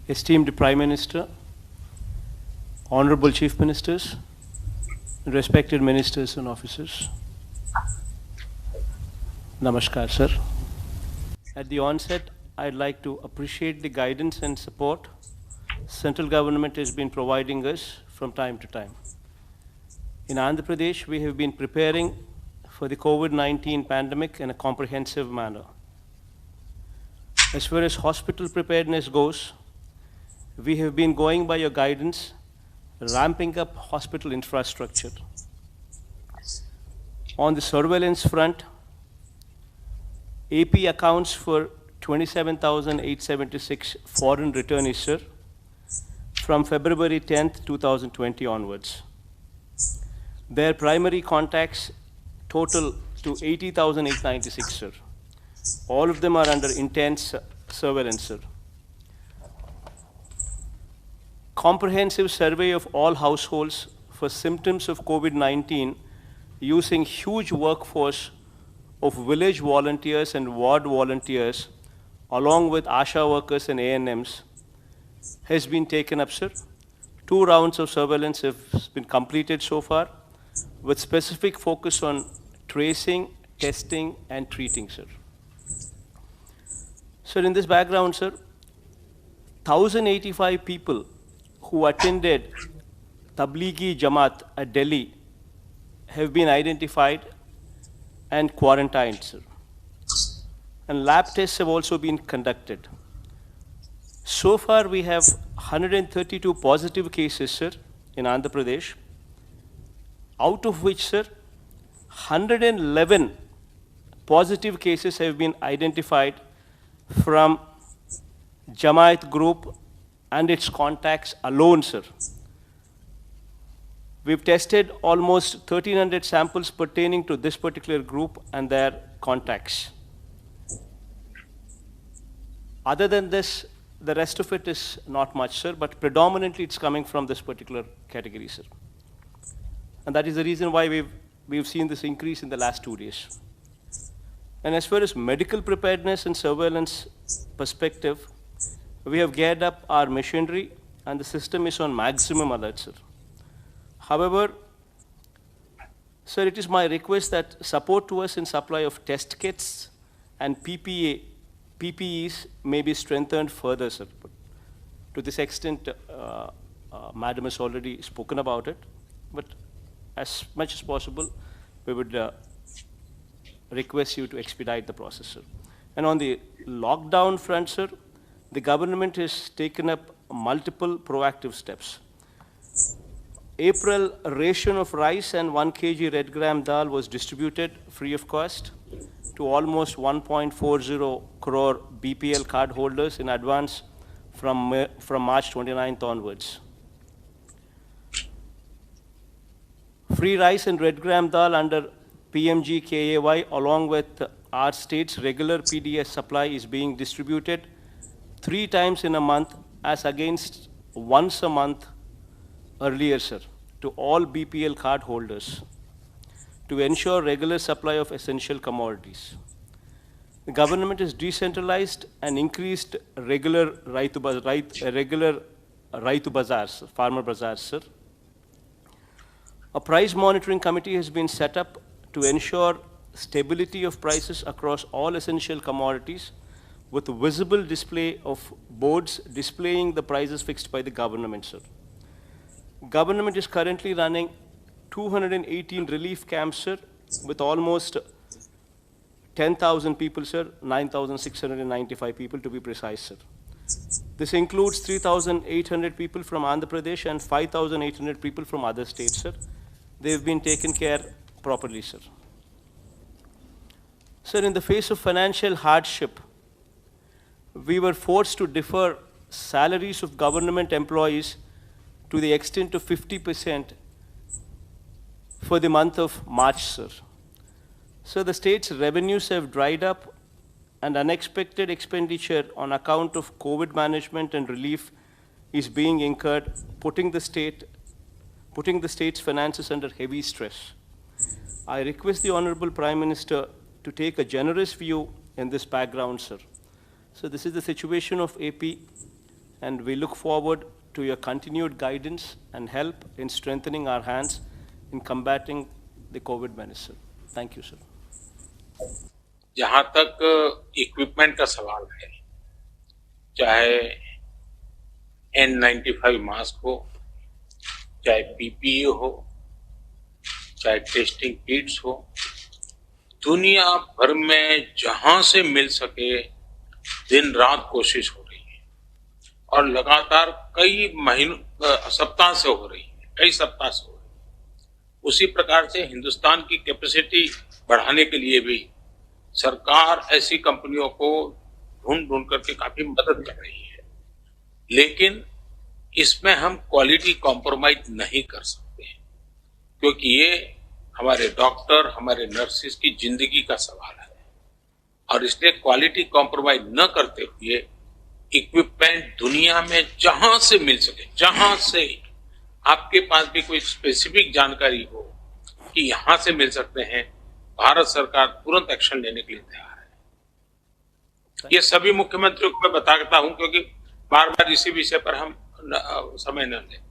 Esteemed Prime Minister, Honorable Chief Ministers, respected ministers and officers, Namaskar, sir. At the onset, I'd like to appreciate the guidance and support central government has been providing us from time to time. In Andhra Pradesh, we have been preparing for the COVID-19 pandemic in a comprehensive manner. As far as hospital preparedness goes, we have been going by your guidance, ramping up hospital infrastructure. On the surveillance front, AP accounts for 27,876 foreign returnees, sir, from February 10th, 2020 onwards. Their primary contacts total to 80,896, sir. All of them are under intense surveillance, sir. Comprehensive survey of all households for symptoms of COVID-19 using huge workforce of village volunteers and ward volunteers along with ASHA workers and ANMs has been taken up, sir. 2 rounds of surveillance have been completed so far with specific focus on tracing, testing and treating, sir. Sir, in this background, sir, 1,085 people who attended Tablighi Jamaat at Delhi have been identified and quarantined, sir. And lab tests have also been conducted. So far, we have 132 positive cases, sir, in Andhra Pradesh, out of which, sir, 111 positive cases have been identified from Jamaat group and its contacts alone, sir. We've tested almost 1,300 samples pertaining to this particular group and their contacts. Other than this, the rest of it is not much, sir, but predominantly it's coming from this particular category, sir. And that is the reason why we've seen this increase in the last 2 days. And as far as medical preparedness and surveillance perspective, we have geared up our machinery and the system is on maximum alert, sir. However, sir, it is my request that support to us in supply of test kits and PPEs may be strengthened further, sir. But to this extent, Madam has already spoken about it, but as much as possible, we would request you to expedite the process, sir. And on the lockdown front, sir, the government has taken up multiple proactive steps. April ration of rice and 1 kg red gram dal was distributed free of cost to almost 1.40 crore BPL card holders in advance from March 29th onwards. Free rice and red gram dal under PMGKAY along with our state's regular PDS supply is being distributed 3 times in a month as against once a month earlier, sir, to all BPL card holders to ensure regular supply of essential commodities. The government has decentralized and increased regular Raitu Bazaars, farmer bazaars, sir. A price monitoring committee has been set up to ensure stability of prices across all essential commodities with visible display of boards displaying the prices fixed by the government, sir. Government is currently running 218 relief camps, sir, with almost 10,000 people, sir, 9,695 people to be precise, sir. This includes 3,800 people from Andhra Pradesh and 5,800 people from other states, sir. They've been taken care properly, sir. Sir, in the face of financial hardship, we were forced to defer salaries of government employees to the extent of 50% for the month of March, sir. So the state's revenues have dried up and unexpected expenditure on account of COVID management and relief is being incurred, putting the state's finances under heavy stress. I request the Honorable Prime Minister to take a generous view in this background, sir. So this is the situation of AP, and we look forward to your continued guidance and help in strengthening our hands in combating the COVID menace, sir. Thank you, sir. जहां तक equipment का सवाल है, चाहे N95 mask हो, चाहे PPE हो, चाहे टेस्टिंग किट्स हो, दुनिया भर में जहां से मिल सके दिन रात कोशिश हो रही है और लगातार कई महीनों सप्ताह से हो रही है, कई सप्ताह से हो रही है। उसी प्रकार से हिंदुस्तान की कैपेसिटी बढ़ाने के लिए भी सरकार ऐसी कंपनियों को ढूंढ ढूंढ करके काफी मदद कर रही है, लेकिन इसमें हम क्वालिटी कॉम्प्रोमाइज नहीं कर सकते, क्योंकि ये हमारे डॉक्टर, हमारे नर्सिस की जिंदगी का सवाल है और इसलिए क्वालिटी कॉम्प्रोमाइज न करते हुए इक्विपमेंट दुनिया में जहां से मिल सके, जहां से आपके पास भी कोई स्पेसिफिक जानकारी हो कि यहां से मिल सकते हैं, भारत सरकार तुरंत एक्शन लेने के लिए तैयार है। ये सभी मुख्यमंत्रियों को मैं बताता हूं, क्योंकि बार बार इसी विषय पर हम समय न लें।